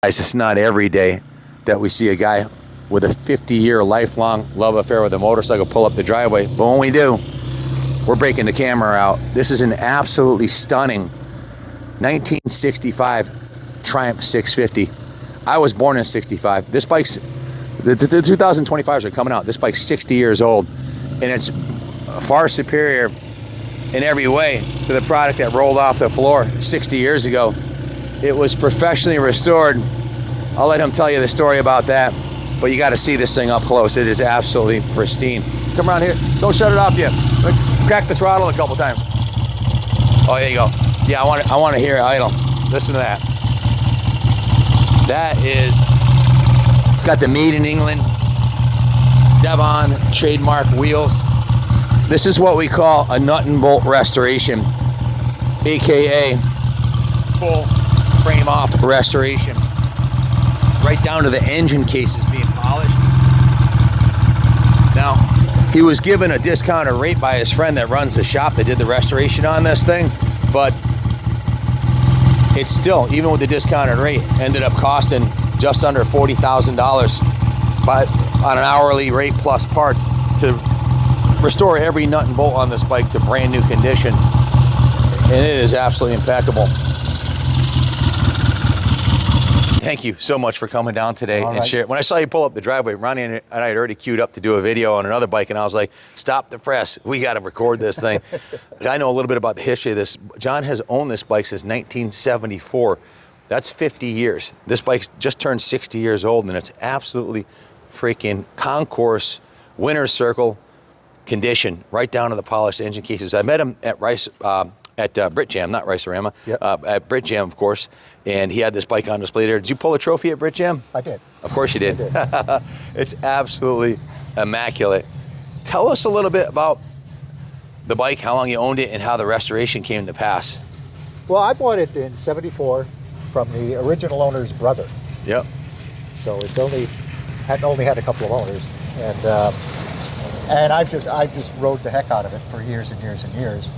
Guys, it's not every day that we see a guy with a 50-year lifelong love affair with a motorcycle pull up the driveway, but when we do, we're breaking the camera out. This is an absolutely stunning 1965 Triumph 650. I was born in 65. This bike's, the 2025s are coming out. This bike's 60 years old, and it's far superior in every way to the product that rolled off the floor 60 years ago. It was professionally restored. I'll let him tell you the story about that, but you got to see this thing up close. It is absolutely pristine. Come around here. Don't shut it off yet. Crack the throttle a couple times. Oh, there you go. Yeah, I want to hear it idle. Listen to that. That is, it's got the Made in England Devon trademark wheels. This is what we call a nut and bolt restoration, AKA full frame off restoration. Right down to the engine cases being polished. Now, he was given a discounted rate by his friend that runs the shop that did the restoration on this thing, but it's still, even with the discounted rate, ended up costing just under $40,000 but on an hourly rate plus parts to restore every nut and bolt on this bike to brand new condition. And it is absolutely impeccable. Thank you so much for coming down today and share. When I saw you pull up the driveway, Ronnie and I had already queued up to do a video on another bike, and I was like, stop the press. We got to record this thing. I know a little bit about the history of this. John has owned this bike since 1974. That's 50 years. This bike just turned 60 years old, and it's absolutely freaking concourse, winner's circle condition, right down to the polished engine cases. I met him at Brit Jam, not Rice-A-Rama, at Brit Jam, of course, and he had this bike on display there. Did you pull a trophy at Brit Jam? I did. Of course you did. It's absolutely immaculate. Tell us a little bit about the bike, how long you owned it, and how the restoration came to pass. Well, I bought it in '74 from the original owner's brother. Yep. So it's only had a couple of owners, and I just rode the heck out of it for years and years and years.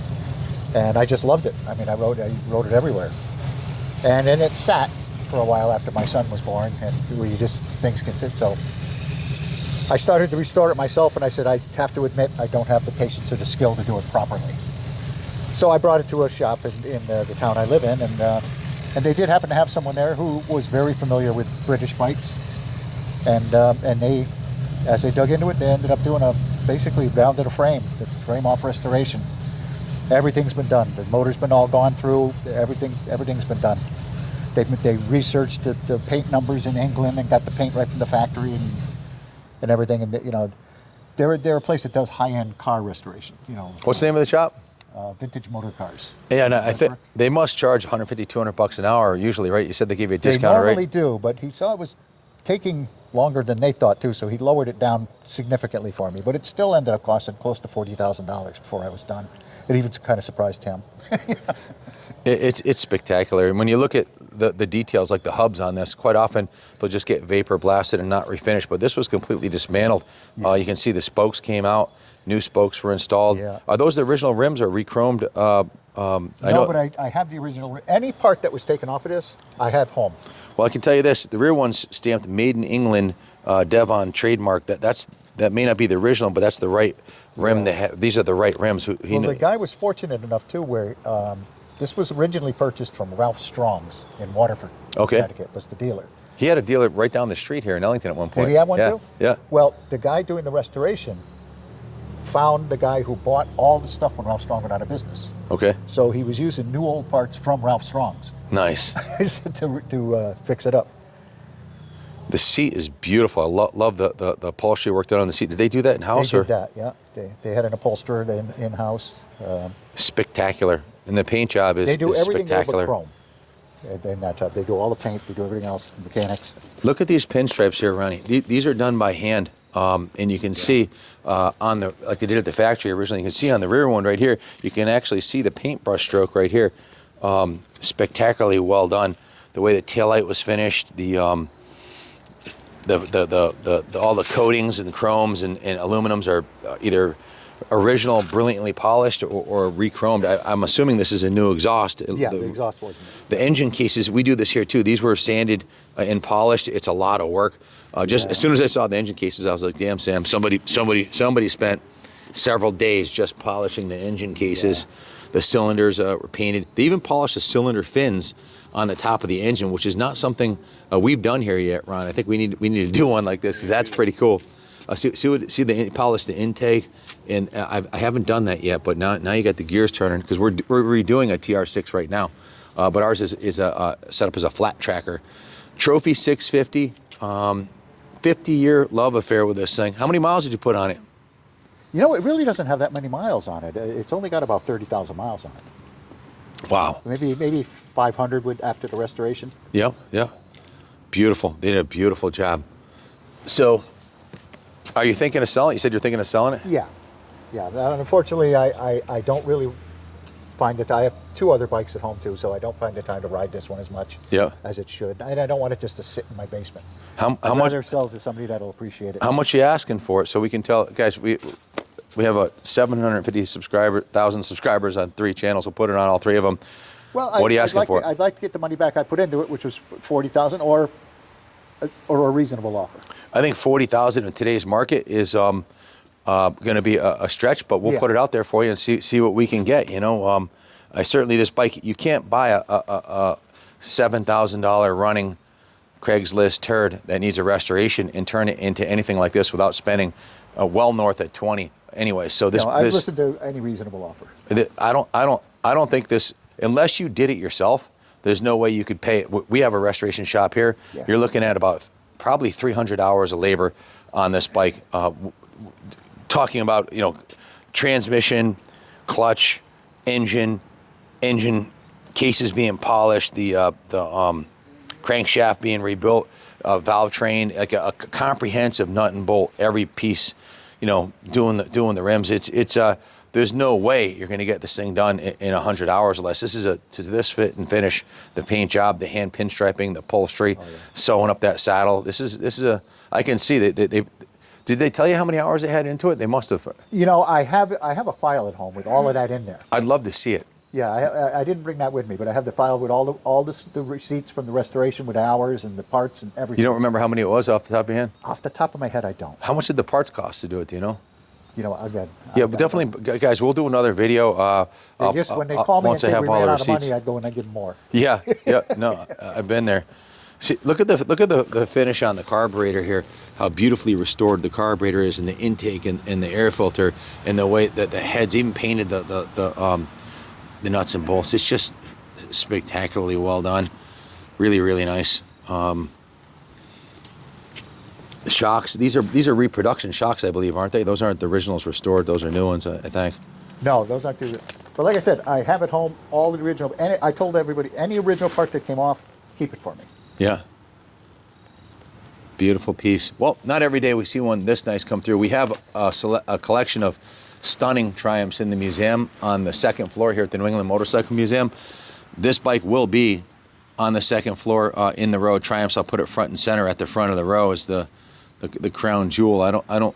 And I just loved it. I mean, I rode it everywhere. And then it sat for a while after my son was born, and things can sit. So I started to restore it myself, and I said, I have to admit, I don't have the patience or the skill to do it properly. So I brought it to a shop in the town I live in, and they did happen to have someone there who was very familiar with British bikes. And they, as they dug into it, they ended up doing basically down to the frame off restoration. Everything's been done. The motor's been all gone through. Everything's been done. They researched the paint numbers in England and got the paint right from the factory and everything. And they're a place that does high-end car restoration. What's the name of the shop? Vintage Motor Cars. Yeah, no, I think they must charge $150, $200 an hour usually, right? You said they gave you a discount rate. They normally do, but he saw it was taking longer than they thought too, so he lowered it down significantly for me. But it still ended up costing close to $40,000 before I was done. It even kind of surprised him. It's spectacular. And when you look at the details, like the hubs on this, quite often they'll just get vapor blasted and not refinished. But this was completely dismantled. Yeah. You can see the spokes came out. New spokes were installed. Yeah. Are those the original rims or re-chromed? No, but I have the original. Any part that was taken off of this, I have home. Well, I can tell you this. The rear one's stamped Made in England Devon trademark. That may not be the original, but that's the right rim. Yeah. These are the right rims. The guy was fortunate enough too, where this was originally purchased from Ralph Strong's in Waterford, Connecticut, was the dealer. He had a dealer right down the street here in Ellington at one point. Did he have one too? Yeah. Well, the guy doing the restoration found the guy who bought all the stuff when Ralph Strong went out of business. Okay. So he was using new old parts from Ralph Strong's. Nice. to fix it up. The seat is beautiful. I love the upholstery work done on the seat. Did they do that in-house? They did that, yeah. They had an upholsterer in-house. Spectacular. And the paint job is spectacular. They do everything but chrome in that job. They do all the paint, they do everything else, mechanics. Look at these pinstripes here, Ronnie. These are done by hand. And you can see like they did at the factory originally, you can see on the rear one right here, you can actually see the paintbrush stroke right here. Spectacularly well done. The way the taillight was finished, all the coatings and the chromes and aluminums are either original, brilliantly polished, or re-chromed? I'm assuming this is a new exhaust. Yeah, the exhaust wasn't. The engine cases, we do this here too. These were sanded and polished. It's a lot of work. Just as soon as I saw the engine cases, I was like, damn, Sam, somebody spent several days just polishing the engine cases. Yeah. The cylinders were painted. They even polished the cylinder fins on the top of the engine, which is not something we've done here yet, Ron. I think we need to do one like this, because that's pretty cool. Polish the intake, and I haven't done that yet, but now you got the gears turning, because we're redoing a TR6 right now, but ours is set up as a flat tracker. Trophy 650, 50-year love affair with this thing. How many miles did you put on it? You know, it really doesn't have that many miles on it. It's only got about 30,000 miles on it. Wow. Maybe 500 after the restoration. Yeah. Beautiful. They did a beautiful job. So, are you thinking of selling it? You said you're thinking of selling it? Yeah. Unfortunately, I don't really find that. I have 2 other bikes at home too, so I don't find the time to ride this one as much as it should. And I don't want it just to sit in my basement. How I'd much? rather sell to somebody that'll appreciate it. How much are you asking for it, so we can tell guys? We have a 750,000 subscribers on 3 channels. We'll put it on all 3 of them. Well, what are you asking for? I'd like to get the money back I put into it, which was 40,000, or a reasonable offer. I think 40,000 in today's market is going to be a stretch, but we'll put it out there for you and see what we can get. You know, certainly this bike, you can't buy a $7,000 running Craigslist turd that needs a restoration and turn it into anything like this without spending well north at 20. Anyway, so this. I've listened to any reasonable offer. I don't think this, unless you did it yourself. There's no way you could pay it. We have a restoration shop here. Yeah. You're looking at about probably 300 hours of labor on this bike. Talking about, you know, transmission, clutch, engine cases being polished, the crankshaft being rebuilt, valve train, like a comprehensive nut and bolt, every piece, you know, doing the rims. It's there's no way you're going to get this thing done in 100 hours or less. This is to this fit and finish, the paint job, the hand pinstriping, the upholstery, sewing up that saddle. This is I can see that they did they tell you how many hours they had into it? They must have. You know, I have a file at home with all of that in there. I'd love to see it. Yeah, I didn't bring that with me, but I have the file with all the receipts from the restoration with hours and the parts and everything. You don't remember how many it was off the top of your head? Off the top of my head, I don't. How much did the parts cost to do it? Do you know? You know, again. Yeah, but definitely, guys, we'll do another video. Just when they call me and once I say have we all ran the out of receipts. money, I'd go and I'd give them more. Yeah, no, I've been there. See, look at the finish on the carburetor here. How beautifully restored the carburetor is, and the intake and the air filter, and the way that the heads even painted the nuts and bolts. It's just spectacularly well done. Really, really nice. The shocks, these are reproduction shocks, I believe, aren't they? Those aren't the originals restored. Those are new ones, I think. No, those aren't the. But like I said, I have at home all the original. And I told everybody, any original part that came off, keep it for me. Yeah. Beautiful piece. Well, not every day we see one this nice come through. We have a collection of stunning Triumphs in the museum on the 2nd floor here at the New England Motorcycle Museum. This bike will be on the 2nd floor in the row. Triumphs, I'll put it front and center at the front of the row as the crown jewel. I don't.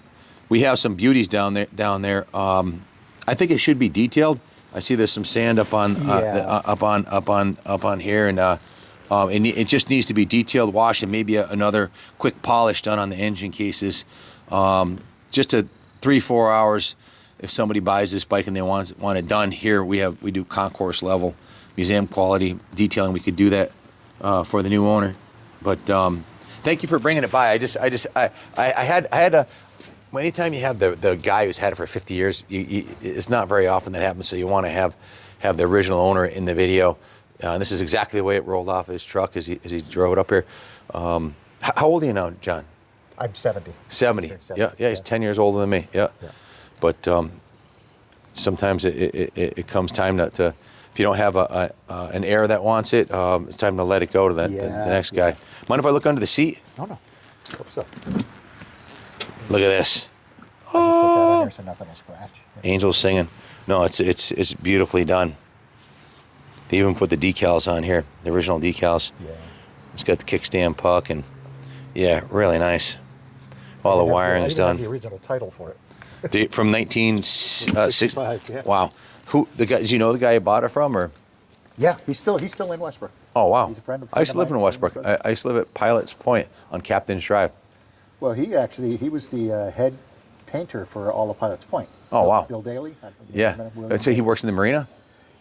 We have some beauties down there. I think it should be detailed. I see there's some sand up on here, and it just needs to be detailed, washed, and maybe another quick polish done on the engine cases. Just 3-4 hours. If somebody buys this bike and they want it done here, we do concourse level museum quality detailing. We could do that for the new owner, but. Thank you for bringing it by. I had a. Anytime you have the guy who's had it for 50 years, it's not very often that happens. So you want to have the original owner in the video. And this is exactly the way it rolled off his truck as he drove it up here. How old are you now, John? I'm 70. 70. Yeah, he's 10 years older than me. Yeah. But sometimes it comes time to if you don't have an heir that wants it, it's time to let it go to the next guy. Mind if I look under the seat? No. Hope so. Look at this. I just put that on there so nothing will scratch. Angels singing. No, it's beautifully done. They even put the decals on here, the original decals. Yeah. It's got the kickstand puck and really nice. All the wiring's done. The original title for it. From 1965. 65, yeah. Wow. Who the guy? Do you know the guy you bought it from, or? Yeah, he's still in Westbrook. Oh wow. He's a friend of I used to live mine. in Westbrook. I used to live at Pilot's Point on Captain's Drive. Well, he was the head painter for all of Pilot's Point. Oh wow. Bill Daly. Yeah. I'd say he works in the marina.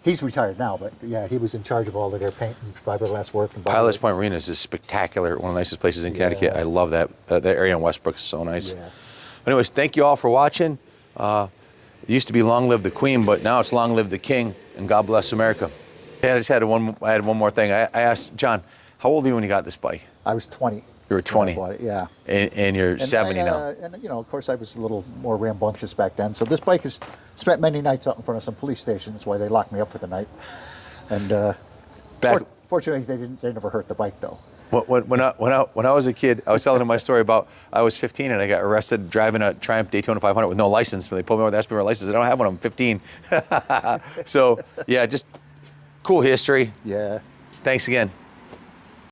He's retired now, but yeah, he was in charge of all of their paint and fiberglass work. And Pilot's Point Marina is spectacular. One of the nicest places in Connecticut. I love that. That area in Westbrook is so nice. Yeah. Anyways, thank you all for watching. It used to be long live the Queen, but now it's long live the King, and God bless America. I just had one more thing. I asked John, how old were you when you got this bike? I was 20. You were 20. When I bought it, yeah. And you're 70 now. And you know, of course, I was a little more rambunctious back then. So this bike has spent many nights out in front of some police stations where they locked me up for the night. And fortunately, they never hurt the bike though. When I was a kid, I was telling him my story about I was 15 and I got arrested driving a Triumph Daytona 500 with no license. When they pulled me over, they asked me for a license. I don't have one. I'm 15. So yeah, just cool history. Yeah. Thanks again.